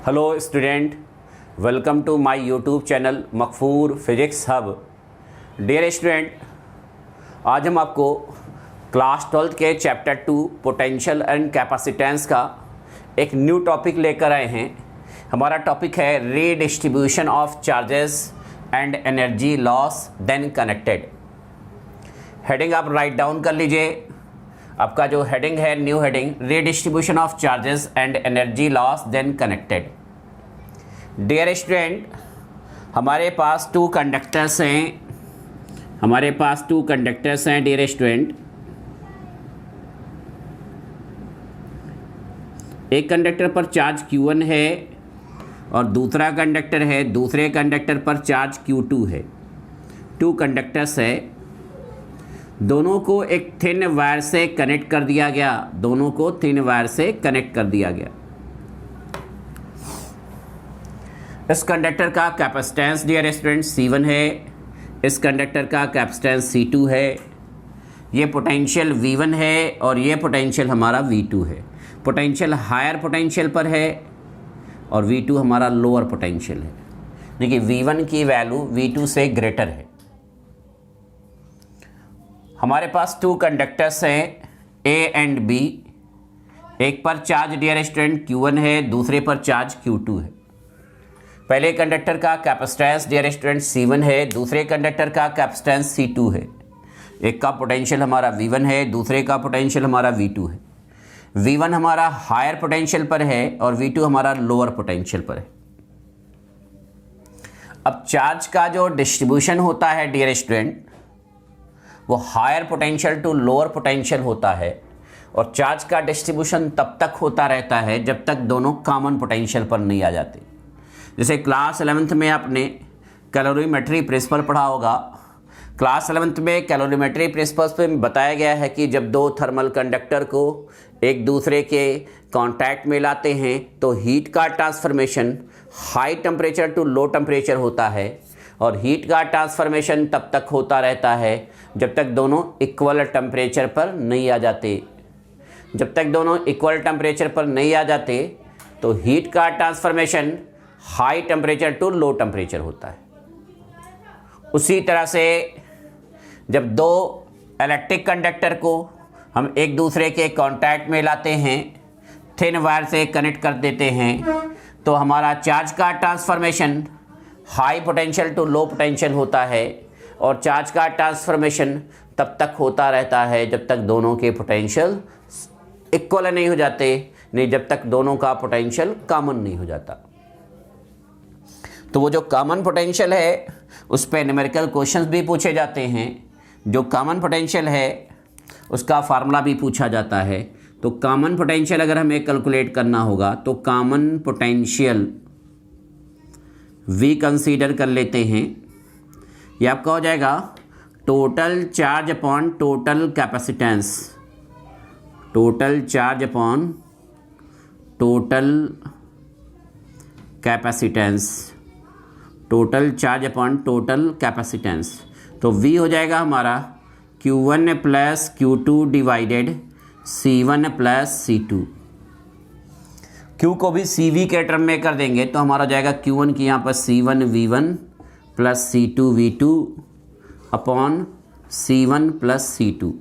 Hello student, welcome to my YouTube channel Makfoor physics hub. Dear student, आज हम आपको class 12 के चैप्टर 2 पोटेंशियल एंड कैपेसिटेंस का एक न्यू टॉपिक लेकर आए हैं। हमारा टॉपिक है redistribution of charges and energy loss then connected. Heading आप राइट डाउन कर लीजिए। आपका जो हेडिंग है, new heading, redistribution of charges and energy loss then connected. Dear student, हमारे पास टू कंडक्टर्स हैं डियर स्टूडेंट। एक कंडक्टर पर चार्ज Q1 है और दूसरा दूसरे कंडक्टर पर चार्ज Q2 है। टू कंडक्टर्स है, दोनों को एक थिन वायर से कनेक्ट कर दिया गया। इस कंडक्टर का कैपेसिटेंस डियर स्टूडेंट C1 है, इस कंडक्टर का कैपेसिटेंस C2 है। ये पोटेंशियल V1 है और ये पोटेंशियल हमारा V2 है। पोटेंशियल हायर पोटेंशियल पर है और V2 हमारा लोअर पोटेंशियल है। देखिए V1 की वैल्यू V2 से ग्रेटर है। हमारे पास टू कंडक्टर्स हैं A एंड B। एक पर चार्ज डियर स्टूडेंट Q1 है, दूसरे पर चार्ज Q2 है। पहले कंडक्टर का कैपेसिटेंस डियर स्टूडेंट C1 है, दूसरे कंडक्टर का कैपेसिटेंस C2 है। एक का पोटेंशियल हमारा V1 है, दूसरे का पोटेंशियल हमारा V2 है। V1 हमारा हायर पोटेंशियल पर है और V2 हमारा लोअर पोटेंशियल पर है। अब चार्ज का जो डिस्ट्रीब्यूशन होता है डियर स्टूडेंट, वो higher potential to lower potential होता है और चार्ज का डिस्ट्रीब्यूशन तब तक होता रहता है जब तक दोनों कॉमन पोटेंशियल पर नहीं आ जाते। जैसे क्लास 11th में आपने कैलोरीमेट्री प्रिंसिपल पढ़ा होगा। क्लास 11th में कैलोरीमेट्री प्रिंसिपल्स पे बताया गया है कि जब दो थर्मल कंडक्टर को एक दूसरे के कांटेक्ट में लाते हैं तो हीट का transformation high temperature to low temperature होता है और हीट का ट्रांसफॉर्मेशन तब तक होता रहता है जब तक दोनों इक्वल टेम्परेचर पर नहीं आ जाते। जब तक दोनों इक्वल टेम्परेचर पर नहीं आ जाते तो हीट का transformation high temperature to low temperature होता है। उसी तरह से जब दो इलेक्ट्रिक कंडक्टर को हम एक दूसरे के कांटेक्ट में लाते हैं, थिन वायर से कनेक्ट कर देते हैं, तो हमारा चार्ज का transformation high potential to low potential होता है और चार्ज का ट्रांसफॉर्मेशन तब तक होता रहता है जब तक दोनों के पोटेंशियल इक्वल नहीं हो जाते, नहीं जब तक दोनों का पोटेंशियल कॉमन नहीं हो जाता। तो वो जो कॉमन पोटेंशियल है उस पर न्यूमेरिकल क्वेश्चंस भी पूछे जाते हैं। जो कॉमन पोटेंशियल है उसका फार्मूला भी पूछा जाता है। तो कॉमन पोटेंशियल अगर हमें कैलकुलेट करना होगा तो कॉमन पोटेंशियल V कंसीडर कर लेते हैं। ये आपका हो जाएगा total charge upon total capacitance. Total charge upon total capacitance. Total charge upon total capacitance. तो V हो जाएगा हमारा Q1 plus Q2 divided C1 plus C2। Q को भी CV के टर्म में कर देंगे तो हमारा हो जाएगा Q1 की यहाँ पर C1 V1 plus C2 V2 upon C1 plus C2।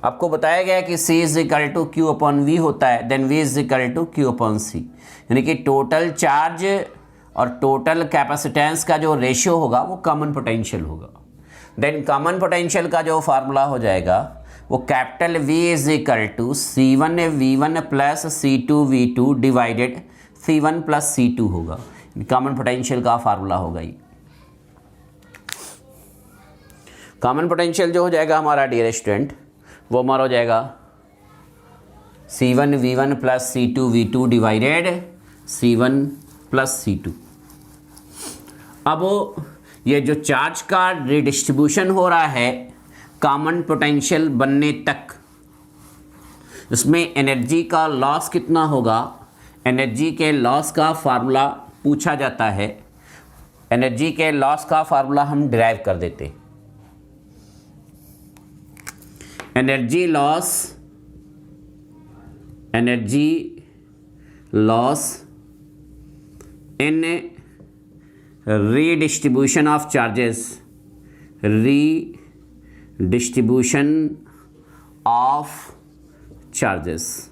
आपको बताया गया कि C is equal to Q upon V होता है, then V is equal to Q upon C। यानी कि टोटल चार्ज और टोटल कैपेसिटेंस का जो रेशियो होगा वो कॉमन पोटेंशियल होगा। देन कॉमन पोटेंशियल का जो फार्मूला हो जाएगा वो capital V is equal to C1 V1 plus C2 V2 divided C1 plus C2 होगा। कॉमन पोटेंशियल का फार्मूला होगा ये। कॉमन पोटेंशियल जो हो जाएगा हमारा डियर स्टूडेंट, वो हमारा हो जाएगा C1 V1 plus C2 V2 divided C1 plus C2। अब ये जो चार्ज का रिडिस्ट्रीब्यूशन हो रहा है कॉमन पोटेंशियल बनने तक, इसमें एनर्जी का लॉस कितना होगा, एनर्जी के लॉस का फार्मूला पूछा जाता है। एनर्जी के लॉस का फार्मूला हम डिराइव कर देते हैं। Energy loss energy loss in redistribution of charges, redistribution of charges.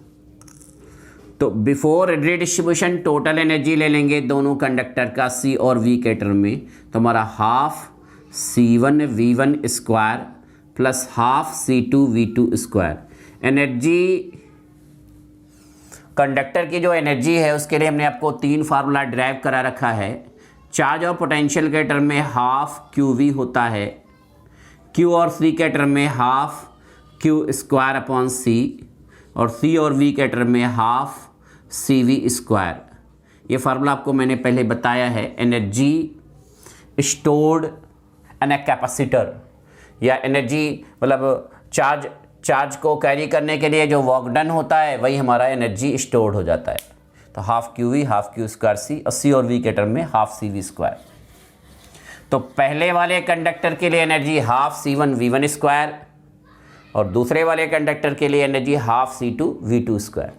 तो बिफोर रीडिस्ट्रीब्यूशन टोटल एनर्जी ले लेंगे दोनों कंडक्टर का सी और वी के टर्म में, तो हमारा half C1V1 square plus half C2V2 square. Energy conductor की जो एनर्जी है उसके लिए हमने आपको 3 फार्मूला ड्राइव करा रखा है। चार्ज और पोटेंशियल के टर्म में हाफ QV होता है, Q और C के टर्म में half Q square upon C, और C और V के टर्म में हाफ CV स्क्वायर। ये फार्मूला आपको मैंने पहले बताया है। Energy stored in a capacitor, या एनर्जी मतलब चार्ज को कैरी करने के लिए जो वर्क डन होता है वही हमारा एनर्जी स्टोर्ड हो जाता है। तो half QV half Q square C, और C और V के टर्म में हाफ CV स्क्वायर। तो पहले वाले कंडक्टर के लिए एनर्जी हाफ C1V1 स्क्वायर, और दूसरे वाले कंडक्टर के लिए energy half C2V2 square.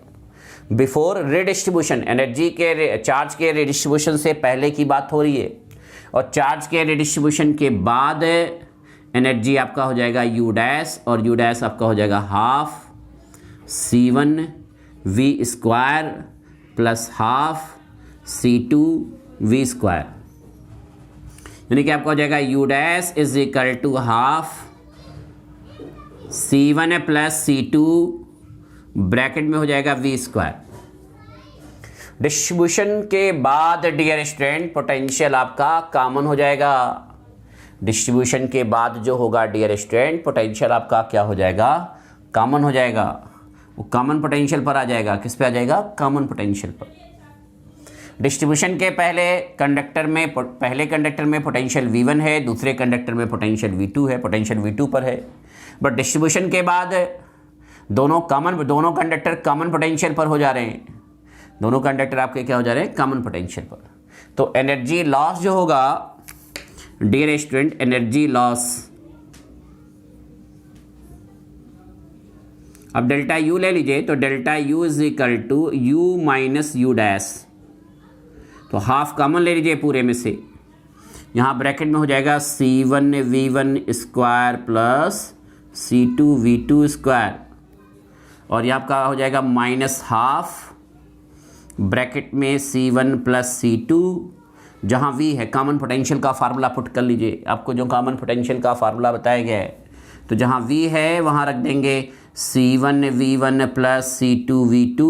Before redistribution, energy के चार्ज के रिडिस्ट्रीब्यूशन से पहले की बात हो रही है, और चार्ज के रिडिस्ट्रीब्यूशन के बाद एनर्जी आपका हो जाएगा U डैश, और U डैश आपका हो जाएगा half C1V square plus half C2V square. यानी कि आपका हो जाएगा U dash is equal to half C1 plus C2 bracket में हो जाएगा V स्क्वायर। डिस्ट्रीब्यूशन के बाद डियर स्टूडेंट पोटेंशियल आपका कॉमन हो जाएगा। डिस्ट्रीब्यूशन के बाद जो होगा डियर स्टूडेंट पोटेंशियल आपका क्या हो जाएगा, कॉमन हो जाएगा। वो कॉमन पोटेंशियल पर आ जाएगा। किस पे आ जाएगा, कॉमन पोटेंशियल पर। डिस्ट्रीब्यूशन के पहले कंडक्टर में पोटेंशियल V1 है, दूसरे कंडक्टर में पोटेंशियल V2 है, पोटेंशियल V2 पर है। बट डिस्ट्रीब्यूशन के बाद दोनों कंडक्टर कॉमन पोटेंशियल पर हो जा रहे हैं। दोनों कंडक्टर आपके क्या हो जा रहे हैं, कॉमन पोटेंशियल पर। तो एनर्जी लॉस जो होगा डियर स्टूडेंट, एनर्जी लॉस, अब डेल्टा U ले लीजिए, तो delta U is equal to U minus U dash. तो हाफ कॉमन ले लीजिए पूरे में से, यहाँ ब्रैकेट में हो जाएगा C1V1 square plus C2V2 square, और यहाँ आपका हो जाएगा माइनस हाफ ब्रैकेट में C1 प्लस C2, जहाँ V है कॉमन पोटेंशियल का फार्मूला पुट कर लीजिए। आपको जो कॉमन पोटेंशियल का फार्मूला बताया गया है, तो जहाँ V है वहाँ रख देंगे C1V1 प्लस C2V2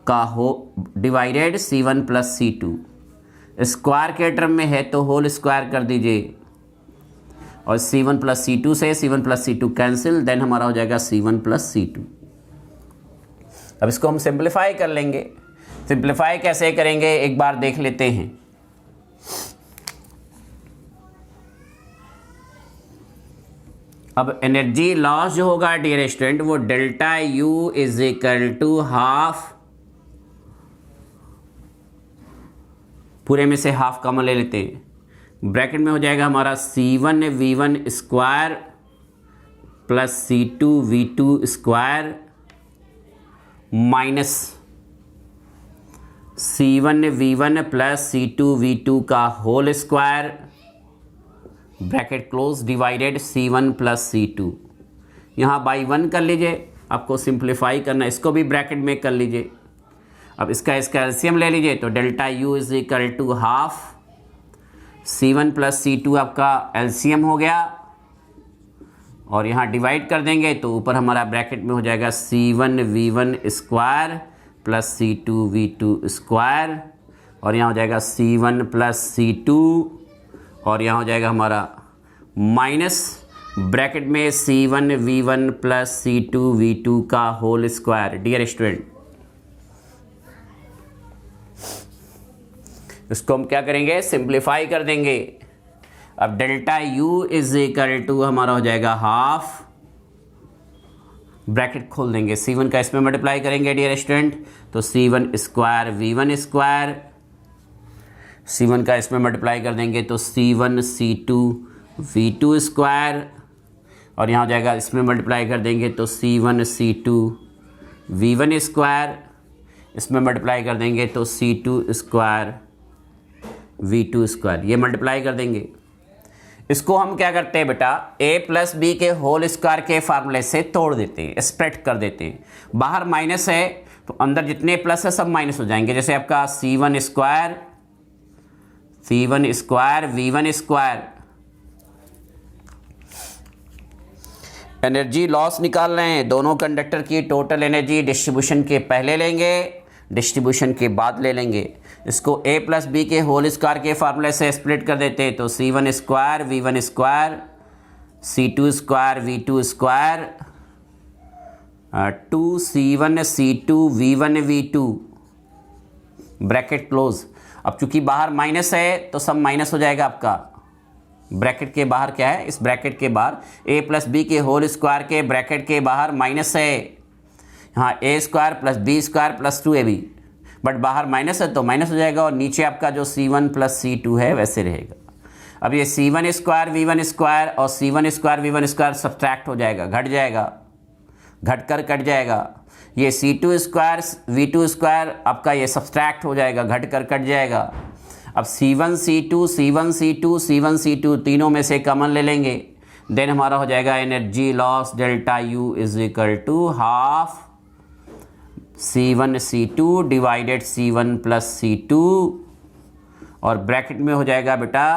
का हो divided C1 plus C2। Square के टर्म में है तो होल स्क्वायर कर दीजिए, और C1 प्लस C2 से C1 plus C2 cancel, then हमारा हो जाएगा C1 प्लस C2। अब इसको हम सिंप्लीफाई कर लेंगे। सिंप्लीफाई कैसे करेंगे एक बार देख लेते हैं। अब एनर्जी लॉस जो होगा डियर स्टूडेंट, वो delta U is equal to half, पूरे में से हाफ कॉमन ले लेते हैं, ब्रैकेट में हो जाएगा हमारा C1V1 square plus C2V2 square minus C1V1 plus C2V2 का whole square bracket close divided C1 plus C2। यहाँ बाई 1 कर लीजिए, आपको सिंप्लीफाई करना, इसको भी ब्रैकेट में कर लीजिए। अब इसका एलसीएम ले लीजिए, तो delta U is equal to half C1 plus C2 आपका एलसीएम हो गया, और यहाँ डिवाइड कर देंगे तो ऊपर हमारा ब्रैकेट में हो जाएगा C1V1 square plus C2V2 square, और यहाँ हो जाएगा C1 प्लस C2, और यहाँ हो जाएगा हमारा माइनस ब्रैकेट में C1V1 प्लस C2V2 का होल स्क्वायर। डियर स्टूडेंट, इसको हम क्या करेंगे, सिंप्लीफाई कर देंगे। अब delta U is equal to हमारा हो जाएगा हाफ, ब्रैकेट खोल देंगे, C1 का इसमें मल्टीप्लाई करेंगे डियर स्टूडेंट, तो C1 square V1 square, C1 का इसमें मल्टीप्लाई कर देंगे तो C1 C2 V2 स्क्वायर, और यहाँ हो जाएगा इसमें मल्टीप्लाई कर देंगे तो C1 C2 V1 स्क्वायर, इसमें मल्टीप्लाई कर देंगे तो C2 स्क्वायर V2 स्क्वायर, ये मल्टीप्लाई कर देंगे। इसको हम क्या करते हैं बेटा, a प्लस बी के होल स्क्वायर के फार्मूले से तोड़ देते हैं, स्प्रेड कर देते हैं। बाहर माइनस है तो अंदर जितने प्लस है सब माइनस हो जाएंगे। जैसे आपका C1 square V1 square. Energy loss निकाल रहे हैं, दोनों कंडक्टर की टोटल एनर्जी डिस्ट्रीब्यूशन के पहले लेंगे, डिस्ट्रीब्यूशन के बाद ले लेंगे। इसको a प्लस बी के होल स्क्वायर के फार्मूले से स्प्लिट कर देते हैं तो C1 square V1 square, C2 square V2 square, 2C1 C2 V1 V2, bracket close. अब चूंकि बाहर माइनस है तो सब माइनस हो जाएगा आपका। ब्रैकेट के बाहर क्या है, इस ब्रैकेट के बाहर a प्लस बी के होल स्क्वायर के ब्रैकेट के बाहर माइनस है, यहाँ a square plus b square plus 2ab, but बाहर माइनस है तो माइनस हो जाएगा और नीचे आपका जो C1 प्लस C2 है वैसे रहेगा। अब ये C1 स्क्वायर V1 स्क्वायर और C1 square V1 square subtract हो जाएगा, घट जाएगा, घट कर कट जाएगा। ये C2 स्क्वायर V2 स्क्वायर आपका ये सब्ट्रैक्ट हो जाएगा, घट कर कट जाएगा। अब C1 C2 तीनों में से कॉमन ले लेंगे, देन हमारा हो जाएगा energy loss delta U is equal to half C1 C2 divided C1 plus C2, और ब्रैकेट में हो जाएगा बेटा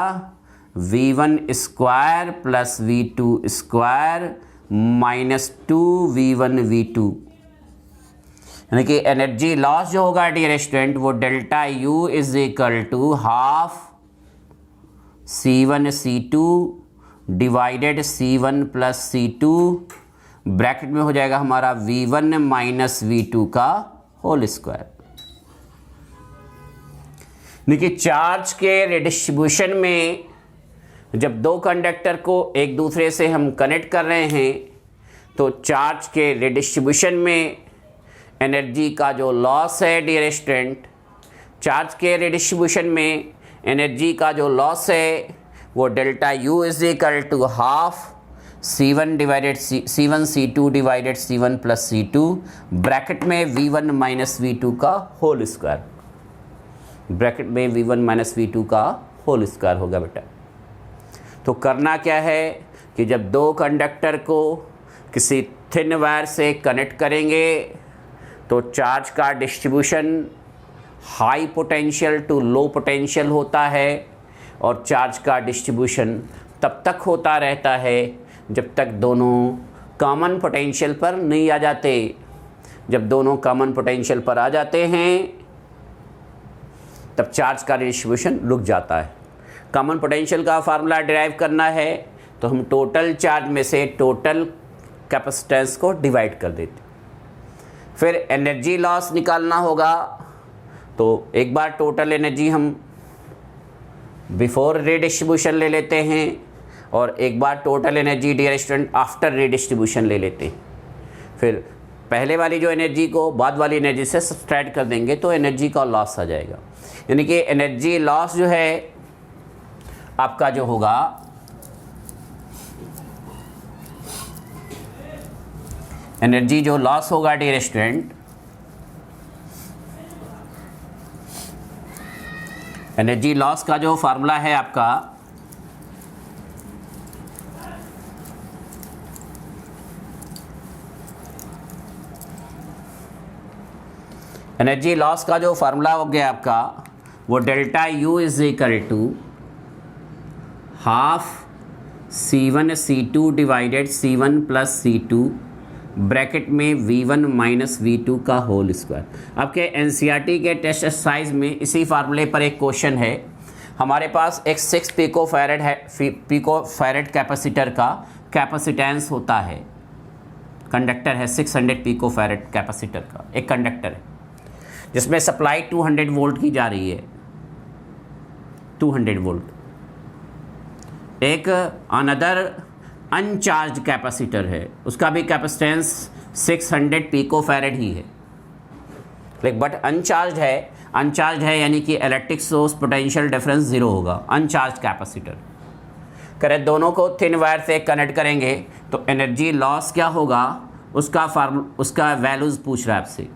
V1 square plus V2 square minus 2V1 V2, यानी कि एनर्जी लॉस जो होगा डियर स्टूडेंट वो delta U is equal to half C1 C2 divided C1 plus C2, bracket में हो जाएगा हमारा V1 माइनस V2 का होल स्क्वायर। देखिए चार्ज के रिडिस्ट्रीब्यूशन में जब दो कंडक्टर को एक दूसरे से हम कनेक्ट कर रहे हैं तो चार्ज के रिडिस्ट्रीब्यूशन में एनर्जी का जो लॉस है डियर स्टूडेंट, चार्ज के रिडिस्ट्रीब्यूशन में एनर्जी का जो लॉस है वो delta U is equal to half C1 divided C1 C2 divided C1 plus C2, bracket में V1 माइनस V2 का होल स्क्वायर, ब्रैकेट में V1 माइनस V2 का होल स्क्वायर होगा बेटा। तो करना क्या है कि जब दो कंडक्टर को किसी थिन वायर से कनेक्ट करेंगे तो चार्ज का distribution high potential to low potential होता है, और चार्ज का डिस्ट्रीब्यूशन तब तक होता रहता है जब तक दोनों कॉमन पोटेंशियल पर नहीं आ जाते। जब दोनों कॉमन पोटेंशियल पर आ जाते हैं तब चार्ज का डिस्ट्रीब्यूशन रुक जाता है। कॉमन पोटेंशियल का फार्मूला डिराइव करना है तो हम टोटल चार्ज में से टोटल कैपेसिटेंस को डिवाइड कर देते। फिर एनर्जी लॉस निकालना होगा तो एक बार टोटल एनर्जी हम बिफोर रीडिस्ट्रीब्यूशन ले लेते हैं और एक बार total energy dear student after redistribution ले लेते हैं। फिर पहले वाली जो एनर्जी को बाद वाली एनर्जी से सब्ट्रैक्ट कर देंगे तो एनर्जी का लॉस आ जाएगा। यानी कि एनर्जी लॉस जो है आपका जो होगा एनर्जी जो लॉस होगा डियर स्टूडेंट, एनर्जी लॉस का जो फार्मूला है आपका एनर्जी लॉस का जो फार्मूला हो गया आपका वो delta U is equal to half C1 C2 divided C1 plus C2, bracket में V1 माइनस V2 का होल स्क्वायर। आपके NCERT के टेस्ट एक्सरसाइज में इसी फार्मूले पर एक क्वेश्चन है। हमारे पास एक 6 पिको फैरेड है, पिको फैरेड कैपेसिटर का कैपेसिटेंस होता है, कंडक्टर है 600 पिको फैरेड कैपेसिटर का एक कंडक्टर है जिसमें सप्लाई 200 वोल्ट की जा रही है, 200 वोल्ट। एक अनदर अनचार्ज कैपेसिटर है, उसका भी कैपेसिटेंस 600 पिको फैरेड ही है, लेकिन बट अनचार्ज है यानी कि इलेक्ट्रिक सोर्स पोटेंशियल डिफरेंस 0 होगा। अनचार्ज कैपेसिटर करें दोनों को थिन वायर से कनेक्ट करेंगे तो एनर्जी लॉस क्या होगा, उसका वैल्यूज़ पूछ रहा है आपसे।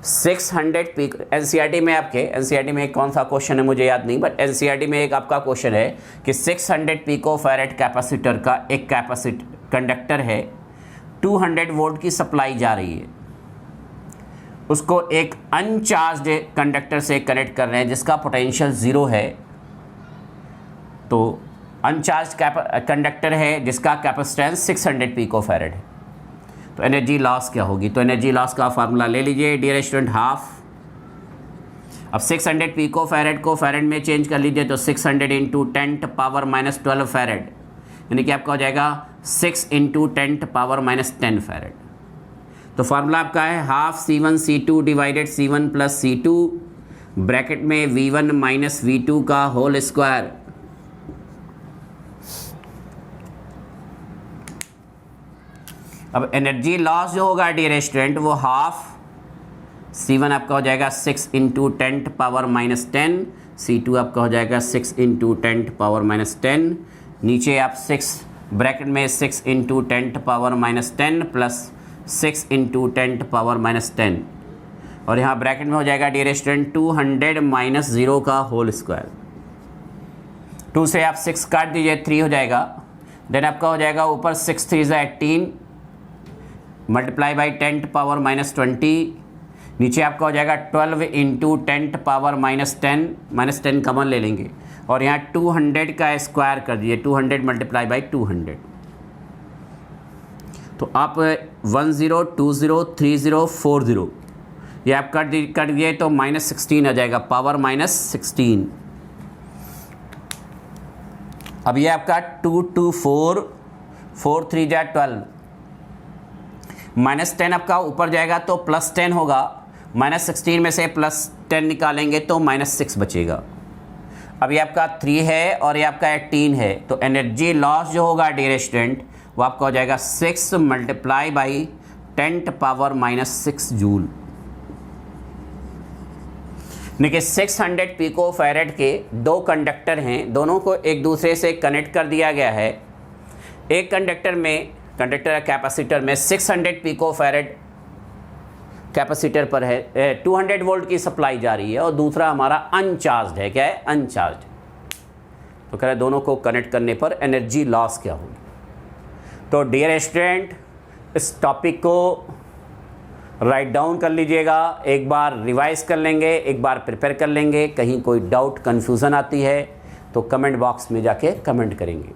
600 पिको, एनसीईआरटी में आपके, एनसीईआरटी में एक कौन सा क्वेश्चन है मुझे याद नहीं, बट एनसीईआरटी में एक आपका क्वेश्चन है कि 600 पिको फैरेड कैपेसिटर का एक कंडक्टर है, 200 वोल्ट की सप्लाई जा रही है, उसको एक अनचार्ज्ड कंडक्टर से कनेक्ट कर रहे हैं जिसका पोटेंशियल 0 है। तो अनचार्ज कंडक्टर है जिसका कैपेसिटेंस 600 पिको फैरेड है। तो एनर्जी लॉस क्या होगी? तो एनर्जी लॉस का फार्मूला ले लीजिए डियर स्टूडेंट, हाफ। अब 600 पिको फैरेड को फैरेड में चेंज कर लीजिए, तो 600 इंटू 10⁻⁻12 फैरेड, यानी कि आपका हो जाएगा 6 इंटू 10⁻⁻10 फैरेड। तो फार्मूला आपका है half C1 C2 divided C1 plus C2 bracket में V1 माइनस V2 का होल स्क्वायर। अब एनर्जी लॉस जो होगा डियर स्टूडेंट वो हाफ C1 आपका हो जाएगा 6 इंटू 10⁻⁻10, C2 आपका हो जाएगा 6 इंटू 10⁻⁻10, नीचे आप 6 ब्रैकेट में 6 इंटू 10⁻⁻10 प्लस 6 इंटू 10⁻⁻10, और यहाँ ब्रैकेट में हो जाएगा डियर स्टूडेंट 200 माइनस 0 का होल स्क्वायर। 2 से आप 6 काट दीजिए, 3 हो जाएगा। देन आपका हो जाएगा ऊपर 6 3 = 18 मल्टीप्लाई बाई 10⁻⁻20, नीचे आपका हो जाएगा 12 इंटू 10⁻⁻10, -10 कॉमन ले लेंगे, और यहाँ 200 का स्क्वायर कर दिए, 200 मल्टीप्लाई बाई 200। तो आप 10 20 30 40 ये आप कट दिए तो -16 आ जाएगा, पावर -16। अब ये आपका 2 2 4 4 3 = 12, -10 आपका ऊपर जाएगा तो +10 होगा, -16 में से +10 निकालेंगे तो -6 बचेगा। अब ये आपका 3 है और ये आपका 18 है, तो एनर्जी लॉस जो होगा डियर स्टूडेंट वो आपका हो जाएगा 6 मल्टीप्लाई बाई 10⁻⁻6 जूल। देखिए 600 पिको फैरेड के 2 कंडक्टर हैं, दोनों को एक दूसरे से कनेक्ट कर दिया गया है। एक कंडक्टर कैपेसिटर में 600 पिको फैरेड कैपेसिटर पर है, 200 वोल्ट की सप्लाई जा रही है, और दूसरा हमारा अनचार्ज्ड है। क्या है? अनचार्ज्ड। तो कह रहे दोनों को कनेक्ट करने पर एनर्जी लॉस क्या होगी। तो डियर स्टूडेंट इस टॉपिक को राइट डाउन कर लीजिएगा, एक बार रिवाइज कर लेंगे, एक बार प्रिपेयर कर लेंगे। कहीं कोई डाउट कन्फ्यूज़न आती है तो कमेंट बॉक्स में जाके कमेंट करेंगे।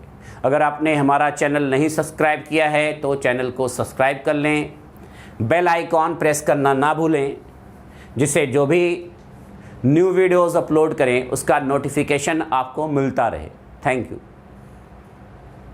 अगर आपने हमारा चैनल नहीं सब्सक्राइब किया है तो चैनल को सब्सक्राइब कर लें, बेल आइकॉन प्रेस करना ना भूलें, जिससे जो भी न्यू वीडियोज़ अपलोड करें उसका नोटिफिकेशन आपको मिलता रहे। Thank you.